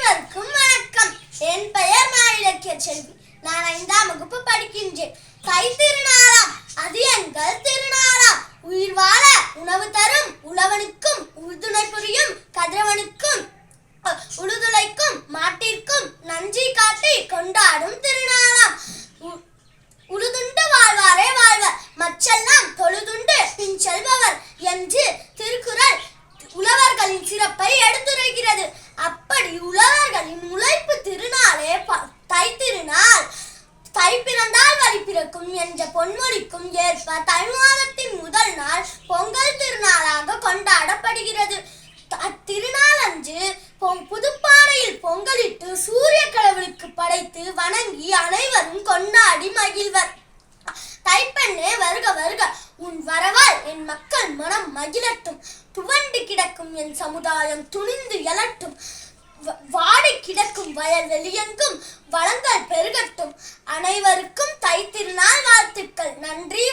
அனைவருக்கும் வணக்கம். என் பெயர் மாயிலக்கிய செல்வி. நான் 5ஆம் வகுப்பு படிக்கின்றேன். தை திருநாளாம், அது எங்கள் திருநாளாம். உயிர் வாழ உணவு தரும் உழவனுக்கும் உறுதுணை புரியும் கதிரவனுக்கும் உழுதுளைக்கும் மாட்டிற்கும் நன்றி காட்டி கொண்டாடும் திருநாளாம். உழுதுண்டு வாழ்வாரே வாழ்வர், மற்றெல்லாம் தொழுதுண்டு பின் செல்பவர் என்று திருக்குறள் உழவர்களின் சிறப்பை எடுத்துரைக்கிறது. அப்படி உழவர்களின் உழைப்பு திருநாளே தை திருநாள். தை பிறந்தால் வழி பிறக்கும் என்ற பொன்மொழிக்கும் ஏற்ப தை மாதத்தின் முதல் நாள் பொங்கல் திருநாளாக கொண்டாடப்படுகிறது. திருநாள் அன்று புதுப்பானையில் பொங்கலிட்டு சூரிய கடவுளுக்கு படைத்து வணங்கி அனைவரும் கொண்டாடி மகிழ்வர். தைப்பெண்ணே வருக வருக, உன் வரவால் என் மக்கள் மனம் மகிழட்டும். துவண்டு கிடக்கும் என் சமுதாயம் துணிந்து எழட்டும். வாடி கிடக்கும் வயல் வெளியெங்கும் வளங்கள் பெருகட்டும். அனைவருக்கும் தை திருநாள் வாழ்த்துக்கள். நன்றி.